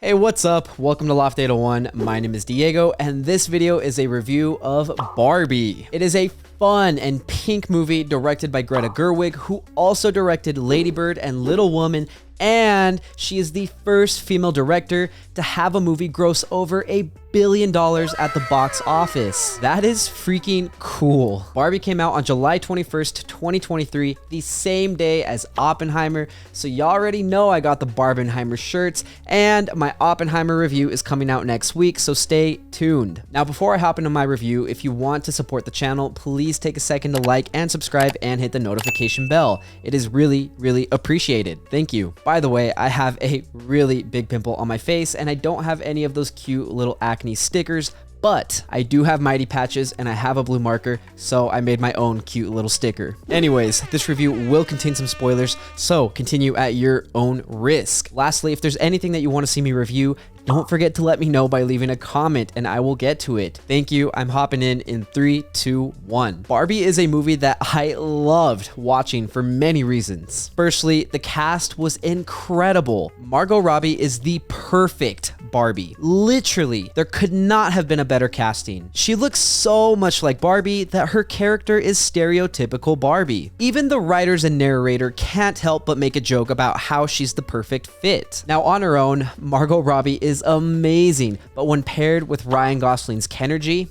Hey, what's up? Welcome to Loft 801. My name is Diego, and this video is a review of Barbie. It is a fun and pink movie directed by Greta Gerwig, who also directed Lady Bird and Little Woman, and she is the first female director to have a movie gross over $1 billion at the box office. That is freaking cool. Barbie came out on July 21st, 2023, the same day as Oppenheimer, so y'all already know I got the Barbenheimer shirts, and my Oppenheimer review is coming out next week, so stay tuned. Now, before I hop into my review, if you want to support the channel, please take a second to like and subscribe and hit the notification bell. It is really, really appreciated. Thank you. By the way, I have a really big pimple on my face, and I don't have any of those cute little acne stickers, but I do have mighty patches and I have a blue marker, so I made my own cute little sticker. Anyways, this review will contain some spoilers, so continue at your own risk. Lastly, if there's anything that you want to see me review, don't forget to let me know by leaving a comment and I will get to it. Thank you. I'm hopping in 3, 2, 1. Barbie is a movie that I loved watching for many reasons. Firstly, the cast was incredible. Margot Robbie is the perfect Barbie. Literally, there could not have been a better casting. She looks so much like Barbie that her character is stereotypical Barbie. Even the writers and narrator can't help but make a joke about how she's the perfect fit. Now, on her own, Margot Robbie is amazing, but when paired with Ryan Gosling's Kenergy,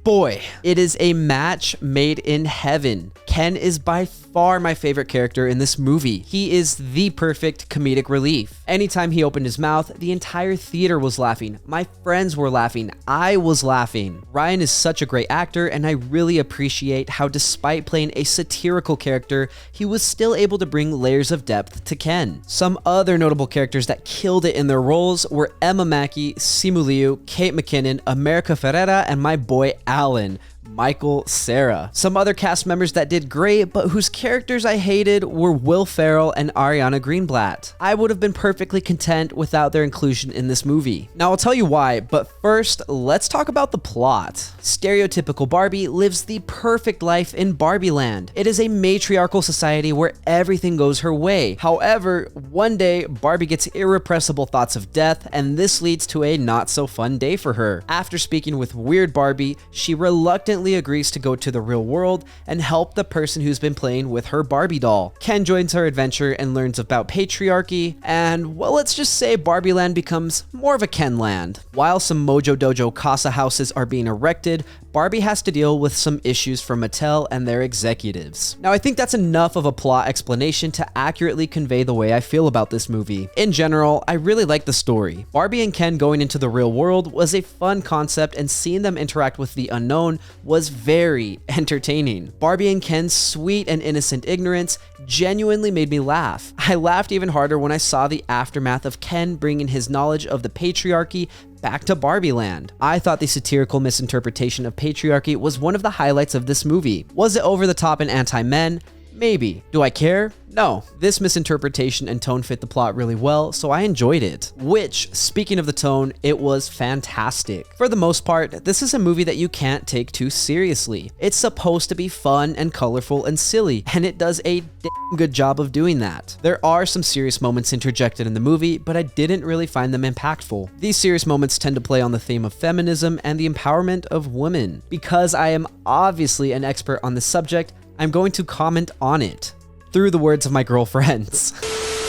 boy, it is a match made in heaven. Ken is by far my favorite character in this movie. He is the perfect comedic relief. Anytime he opened his mouth, the entire theater was laughing. My friends were laughing. I was laughing. Ryan is such a great actor, and I really appreciate how despite playing a satirical character, he was still able to bring layers of depth to Ken. Some other notable characters that killed it in their roles were Emma Mackey, Simu Liu, Kate McKinnon, America Ferrera, and my boy Alan, Michael Cera. Some other cast members that did great, but whose characters I hated were Will Ferrell and Ariana Greenblatt. I would have been perfectly content without their inclusion in this movie. Now, I'll tell you why, but first, let's talk about the plot. Stereotypical Barbie lives the perfect life in Barbie Land. It is a matriarchal society where everything goes her way. However, one day, Barbie gets irrepressible thoughts of death, and this leads to a not-so-fun day for her. After speaking with Weird Barbie, she reluctantly agrees to go to the real world and help the person who's been playing with her Barbie doll. Ken joins her adventure and learns about patriarchy, and well, let's just say Barbie Land becomes more of a Ken land. While some Mojo Dojo Casa houses are being erected, Barbie has to deal with some issues from Mattel and their executives. Now, I think that's enough of a plot explanation to accurately convey the way I feel about this movie. In general, I really like the story. Barbie and Ken going into the real world was a fun concept, and seeing them interact with the unknown was very entertaining. Barbie and Ken's sweet and innocent ignorance genuinely made me laugh. I laughed even harder when I saw the aftermath of Ken bringing his knowledge of the patriarchy back to Barbie Land. I thought the satirical misinterpretation of patriarchy was one of the highlights of this movie. Was it over the top and anti-men? Maybe. Do I care? No. This misinterpretation and tone fit the plot really well, so I enjoyed it. Which, speaking of the tone, it was fantastic. For the most part, this is a movie that you can't take too seriously. It's supposed to be fun and colorful and silly, and it does a damn good job of doing that. There are some serious moments interjected in the movie, but I didn't really find them impactful. These serious moments tend to play on the theme of feminism and the empowerment of women. Because I am obviously an expert on this subject, I'm going to comment on it through the words of my girlfriends.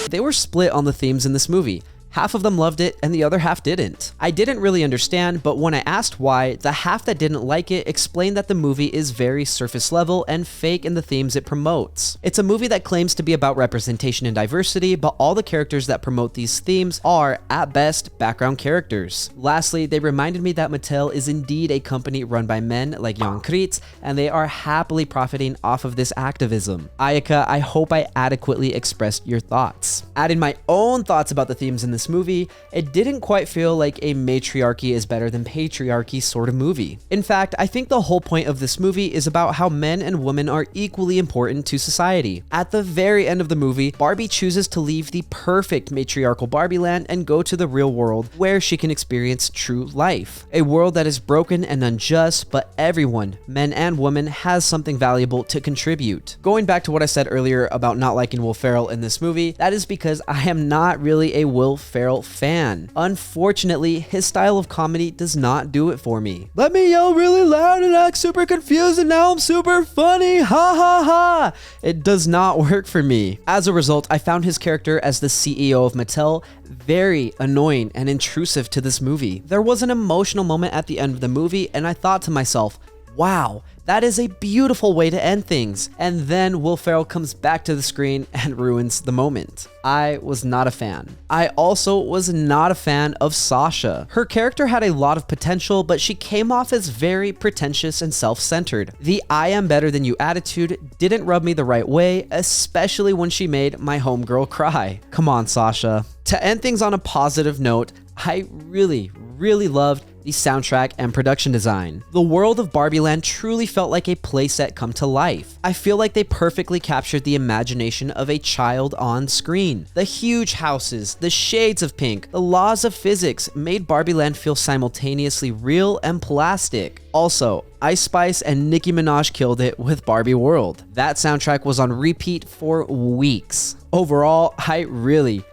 They were split on the themes in this movie. Half of them loved it and the other half didn't. I didn't really understand, but when I asked why, the half that didn't like it explained that the movie is very surface level and fake in the themes it promotes. It's a movie that claims to be about representation and diversity, but all the characters that promote these themes are, at best, background characters. Lastly, they reminded me that Mattel is indeed a company run by men like Jan Kritz, and they are happily profiting off of this activism. Ayaka, I hope I adequately expressed your thoughts. Adding my own thoughts about the themes in this this movie, it didn't quite feel like a matriarchy is better than patriarchy sort of movie. In fact, I think the whole point of this movie is about how men and women are equally important to society. At the very end of the movie, Barbie chooses to leave the perfect matriarchal Barbie Land and go to the real world where she can experience true life. A world that is broken and unjust, but everyone, men and women, has something valuable to contribute. Going back to what I said earlier about not liking Will Ferrell in this movie, that is because I am not really a Will Ferrell fan. Unfortunately, his style of comedy does not do it for me. Let me yell really loud and act super confused and now I'm super funny, ha ha ha! It does not work for me. As a result, I found his character as the CEO of Mattel very annoying and intrusive to this movie. There was an emotional moment at the end of the movie and I thought to myself, wow, that is a beautiful way to end things. And then Will Ferrell comes back to the screen and ruins the moment. I was not a fan. I also was not a fan of Sasha. Her character had a lot of potential, but she came off as very pretentious and self-centered. The I am better than you attitude didn't rub me the right way, especially when she made my homegirl cry. Come on, Sasha. To end things on a positive note, I really loved the soundtrack and production design. The world of Barbie Land truly felt like a playset come to life. I feel like they perfectly captured the imagination of a child on screen. The huge houses, the shades of pink, the laws of physics made Barbie Land feel simultaneously real and plastic. Also, Ice Spice and Nicki Minaj killed it with Barbie World. That soundtrack was on repeat for weeks. Overall, I really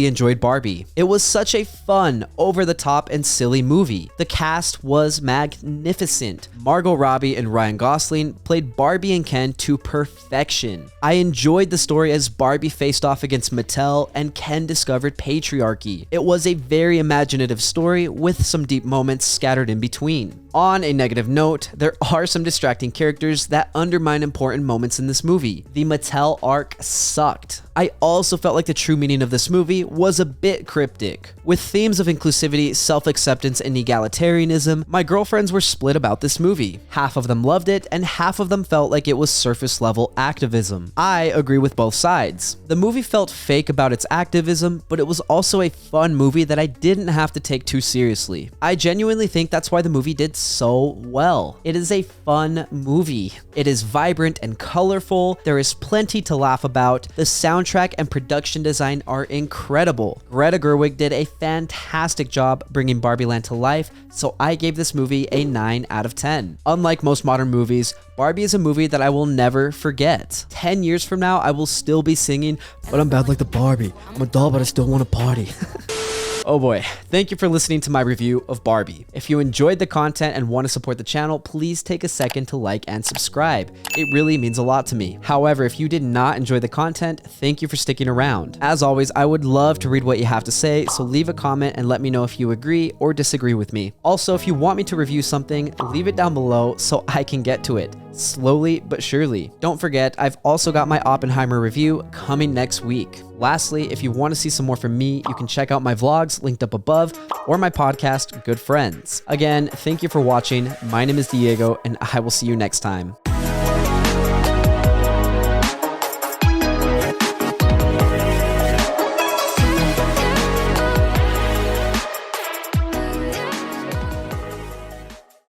enjoyed Barbie. It was such a fun, over-the-top, and silly movie. The cast was magnificent. Margot Robbie and Ryan Gosling played Barbie and Ken to perfection. I enjoyed the story as Barbie faced off against Mattel and Ken discovered patriarchy. It was a very imaginative story with some deep moments scattered in between. On a negative note, there are some distracting characters that undermine important moments in this movie. The Mattel arc sucked. I also felt like the true meaning of this movie was a bit cryptic. With themes of inclusivity, self-acceptance, and egalitarianism, my girlfriends were split about this movie. Half of them loved it, and half of them felt like it was surface-level activism. I agree with both sides. The movie felt fake about its activism, but it was also a fun movie that I didn't have to take too seriously. I genuinely think that's why the movie did so well. It is a fun movie. It is vibrant and colorful. There is plenty to laugh about. The soundtrack and production design are incredible. Greta Gerwig did a fantastic job bringing Barbie Land to life, so I gave this movie a 9 out of 10. Unlike most modern movies, Barbie is a movie that I will never forget. 10 years from now, I will still be singing, but I'm bad like the Barbie. I'm a doll, but I still want to party. Oh boy, thank you for listening to my review of Barbie. If you enjoyed the content and want to support the channel, please take a second to like and subscribe. It really means a lot to me. However, if you did not enjoy the content, thank you for sticking around. As always, I would love to read what you have to say, so leave a comment and let me know if you agree or disagree with me. Also, if you want me to review something, leave it down below so I can get to it. Slowly but surely. Don't forget, I've also got my Oppenheimer review coming next week. Lastly, if you want to see some more from me, you can check out my vlogs linked up above or my podcast, Good Friends. Again, thank you for watching. My name is Diego, and I will see you next time.